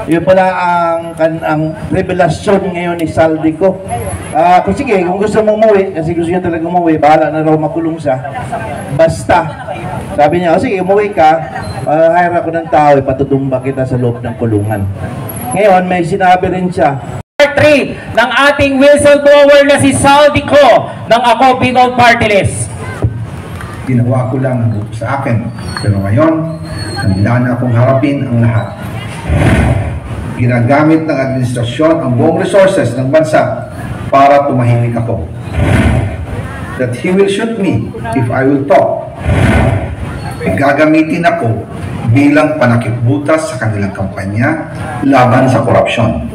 Yun pala ang revelasyon ngayon ni Saldico. Kung sige, kung gusto mong umuwi, kasi gusto niya talaga umuwi, bahala na raw makulong siya. Basta, sabi niya, sige, umuwi ka, hire ako ng tao, ipatutumba kita sa loob ng kulungan. Ngayon, may sinabi rin siya. Part 3 ng ating whistleblower na si Saldico ng Ako Bicol Party List. Ginawa ko lang ang sa akin, pero ngayon, handa na akong harapin ang lahat. Ginagamit ng administrasyon ang buong resources ng bansa para tumahimik ako. That he will shoot me if I will talk. Gagamitin ako bilang panakipbutas sa kanilang kampanya laban sa korupsyon.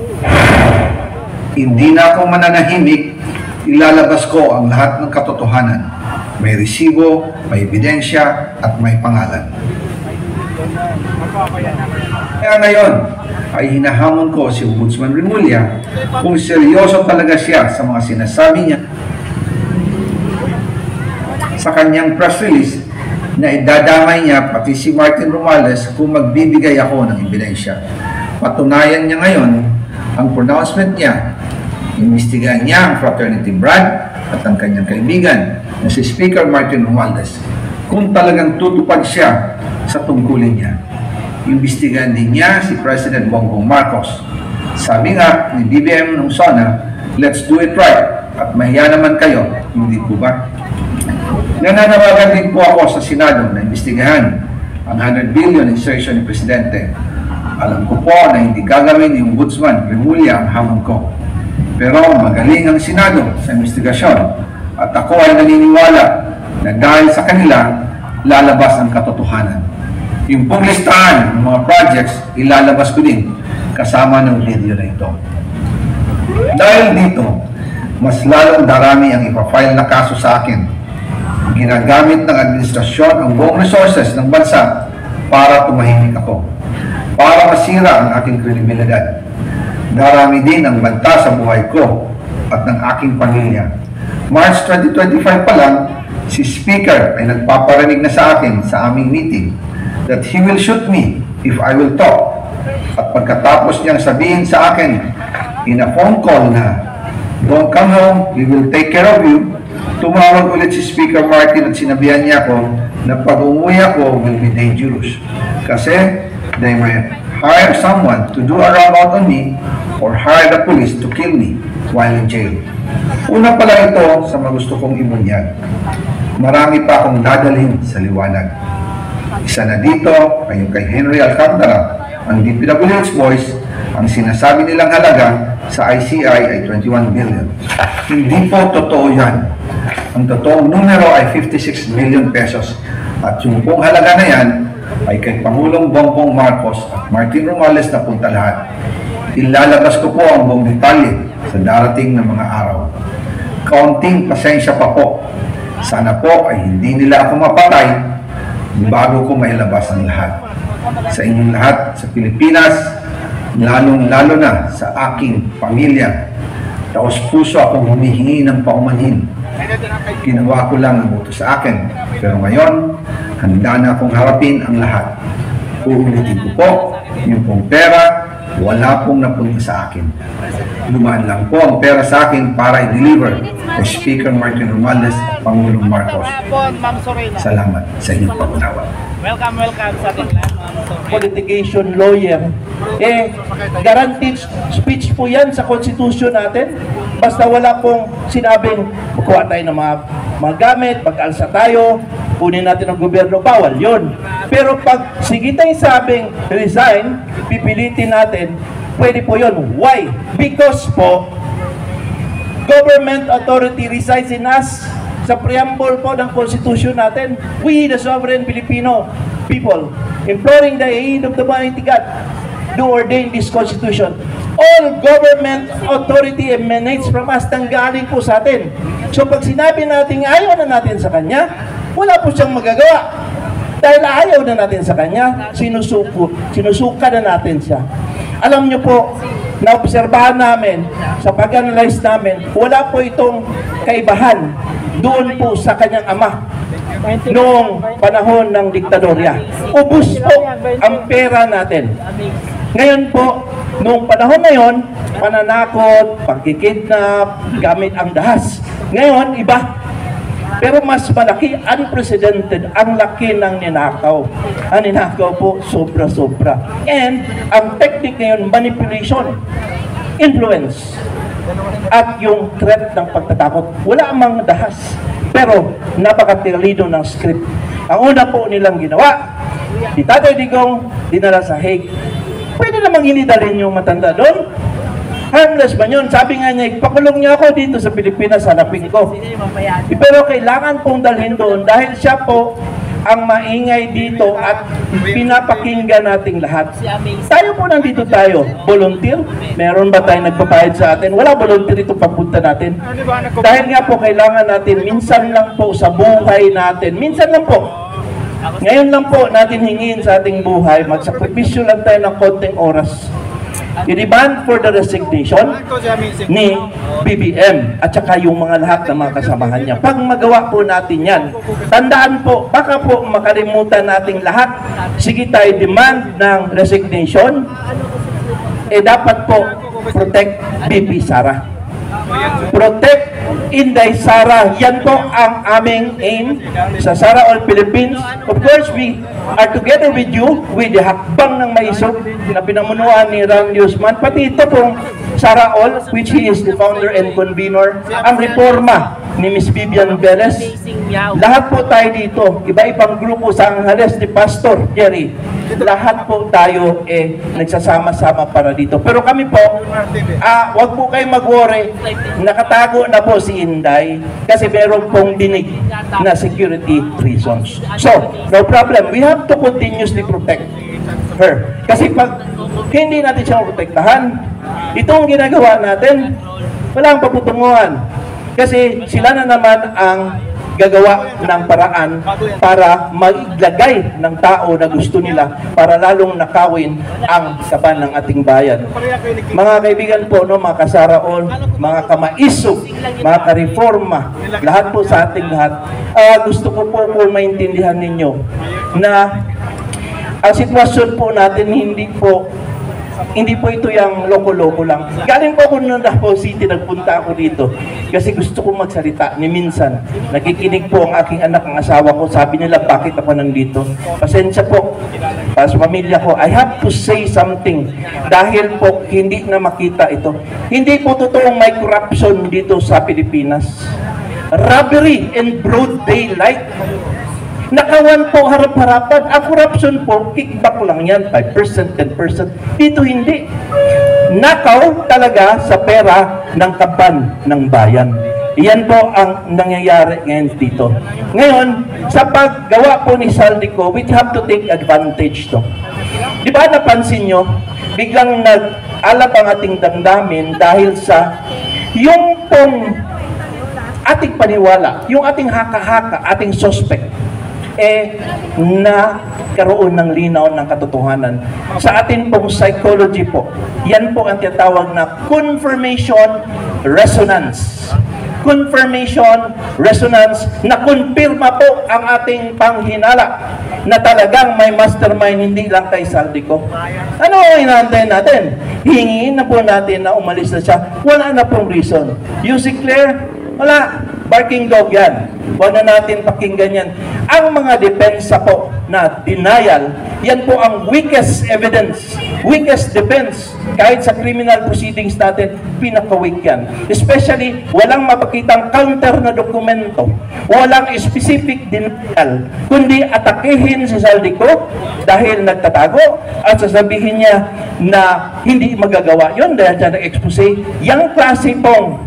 Hindi na ako mananahimik, ilalabas ko ang lahat ng katotohanan. May resibo, may ebidensya, at may pangalan. Kaya ngayon, ay hinahamon ko si Ombudsman Remulla kung seryoso talaga siya sa mga sinasabi niya sa kanyang press release na idadamay niya pati si Martin Romualdez kung magbibigay ako ng ebidensya. Patunayan niya ngayon ang pronouncement niya. Imbestigahan niya ang fraternity Brad at ang kanyang kaibigan na si Speaker Martin Romualdez kung talagang tutupad siya sa tungkulin niya. Imbestigahan din niya si President Bongbong Marcos. Sabi nga ni BBM nung SONA, let's do it right at mahiya naman kayo, hindi po ba? Nananawagan din po ako sa Senado na imbestigahan ang 100 billion insertion ni Presidente. Alam ko po na hindi gagawin ni Ombudsman Remulla ang hamon ko. Pero magaling ang Senado sa investigasyon at ako ay naniniwala na dahil sa kanila, lalabas ang katotohanan. Yung pong listahan ng mga projects, ilalabas ko din kasama ng video na ito. Dahil dito, mas lalong darami ang ipafile na kaso sa akin. Ginagamit ng administrasyon ang buong resources ng bansa para tumahimik ako, para masira ang aking kredibilidad. Darami din ang banta sa buhay ko at ng aking pamilya. March 2025 pa lang, si Speaker ay nagpaparinig na sa akin sa aming meeting that he will shoot me if I will talk. At pagkatapos niyang sabihin sa akin in a phone call na, don't come home, we will take care of you, tumawag ulit si Speaker Martin at sinabihan niya ako na pag umuwi ako will be dangerous. Kasi they might hire someone to do a roundabout on me or hire the police to kill me while in jail. Una pala ito sa mga gusto kong ibunyag. Marami pa akong dadalhin sa liwanag. Isa na dito ay yung kay Henry Alcantara, ang DPWH boys, ang sinasabi nilang halaga sa ICI ay 21 billion. Hindi po totoo yan. Ang totoong numero ay 56 million pesos. At yung pong halaga na yan ay kay Pangulong Bongbong Marcos at Martin Romualdez na punta lahat. Ilalabas ko po ang buong detalye sa darating na mga araw. Kaunting pasensya pa po. Sana po ay hindi nila ako mapatay bago ko mailabas ang lahat. Sa inyong lahat sa Pilipinas, lalong-lalo na sa aking pamilya, taos puso akong humihingi ng paumanhin. Ginawa ko lang ang utos sa akin, pero ngayon, handa na akong harapin ang lahat. Uulitin ko po, yung pong pera, wala pong napunta sa akin. Lumaan lang po ang pera sa akin para i-deliver kay Speaker Martin Romualdez at Pangulong Marcos. Salamat sa inyong pag-unawa. Welcome sa ating lahat, Ma'am Soraya. Litigation lawyer, guaranteed speech po yan sa Constitution natin. Basta wala pong sinabing kuha tayo ng mga gamit, pag-alsa tayo, kunin natin ang gobyerno, bawal yun. Pero pag sige tayong sabing resign, pipilitin natin, pwede po yun. Why? Because po, government authority resides in us. Sa preamble po ng Constitution natin, we the sovereign Filipino people, imploring the aid of the Almighty God, do ordain this Constitution. All government authority emanates from us, tanggaling po sa atin. So pag sinabi natin ayaw na natin sa Kanya, wala po siyang magagawa. Dahil ayaw na natin sa Kanya, sinusuka na natin siya. Alam niyo po, naobserbahan namin, sa pag-analyze namin, wala po itong kaibahan doon po sa kanyang ama noong panahon ng diktadorya. Ubus po ang pera natin. Ngayon po, Noong panahon na yon, pananakot, pagkikidnap, gamit ang dahas. Ngayon, iba. Pero mas malaki, unprecedented, ang laki ng ninakaw. Ang ninakaw po, sobra-sobra. And ang technique ngayon, manipulation, influence, at yung threat ng pagtatakot. Wala amang dahas, pero napakatilido ng script. Ang una po nilang ginawa, si Tatay Digong dinala sa Hague. Pwede namang inidalhin yung matanda doon. Harmless man yun. Sabi nga niya, ipakulong niya ako dito sa Pilipinas, hanapin ko. Pero kailangan pong dalhin doon dahil siya po ang maingay dito at pinapakinggan nating lahat. Tayo po nandito tayo. Volunteer? Meron ba tayo nagpapahid sa atin? Wala volunteer ito papunta natin. Dahil nga po kailangan natin, minsan lang po sa buhay natin, minsan lang po, ngayon lang po natin hingin sa ating buhay, magsakripisyo lang tayo ng konting oras. I-demand for the resignation ni BBM at saka yung mga lahat ng mga kasamahan niya. Pag magawa po natin yan, tandaan po, baka po makalimutan nating lahat. Sige tayo demand ng resignation, dapat po protect BP Sara. Protect Inday Sara. Yan po ang aming aim sa Sara All Philippines. Of course, we are together with you with the hakbang ng maisog na pinamunuan ni Ram Yusman. Pati ito pong Sara All, which he is the founder and convener. Ang reforma ni Miss Vivian Velez. Lahat po tayo dito, iba-ibang grupo sa Angeles ni Pastor Jerry. Lahat po tayo nagsasama-sama para dito. Pero kami po, wag po kayo mag-worry. Nakatago na po si Inday kasi meron pong dinig na security reasons. So, no problem. We have to continuously protect her. Kasi pag hindi natin siya protektahan, itong ginagawa natin, walang paputunguhan. Kasi sila na naman ang gagawa ng paraan para maglagay ng tao na gusto nila para lalong nakawin ang kaban ng ating bayan. Mga kaibigan po, no, mga kasaraon, mga kamaiso, mga kareforma, lahat po sa ating lahat, gusto ko po maintindihan ninyo na ang sitwasyon po natin hindi po ito yung loko-loko lang. Galing po ako ng Davao City, nagpunta ako dito kasi gusto ko magsalita. Ni minsan, nakikinig po ang aking anak, ang asawa ko, sabi nila, bakit ako nandito? Pasensya po, para sa pamilya ko, I have to say something dahil po hindi na makita ito. Hindi po totoong may corruption dito sa Pilipinas. Robbery in broad daylight. Nakawan po harap-harapan. Ang corruption po, kickback lang yan, 5%, 10%. Dito hindi. Nakaw talaga sa pera ng kaban ng bayan. Iyan po ang nangyayari ngayon dito. Ngayon, sa paggawa po ni Saldico, we have to take advantage to. Di ba napansin nyo, biglang nag-alap ang ating damdamin dahil sa yung pong ating paniwala, yung ating haka-haka, ating suspect, na karoon ng linaw ng katotohanan. Sa atin pong psychology po, yan po ang tinatawag na confirmation resonance. Confirmation resonance na kumpirma po ang ating panghinala na talagang may mastermind, hindi lang kay Saldico. Ano ang inaantay natin? Hingin na po natin na umalis na siya. Wala na pong reason. You see clear? Wala. Barking dog yan. Huwag na natin pakinggan yan. Ang mga depensa po na denial, yan po ang weakest evidence, weakest defense. Kahit sa criminal proceedings natin, pinaka-weak yan. Especially, walang mapakitang counter na dokumento, walang specific denial, kundi atakihin si Saldico dahil nagtatago at sasabihin niya na hindi magagawa yun dahil siya nag-expose. Yang klase pong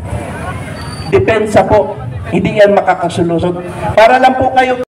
depensa po, hindi yan makakasolusyon. Para lang po kayo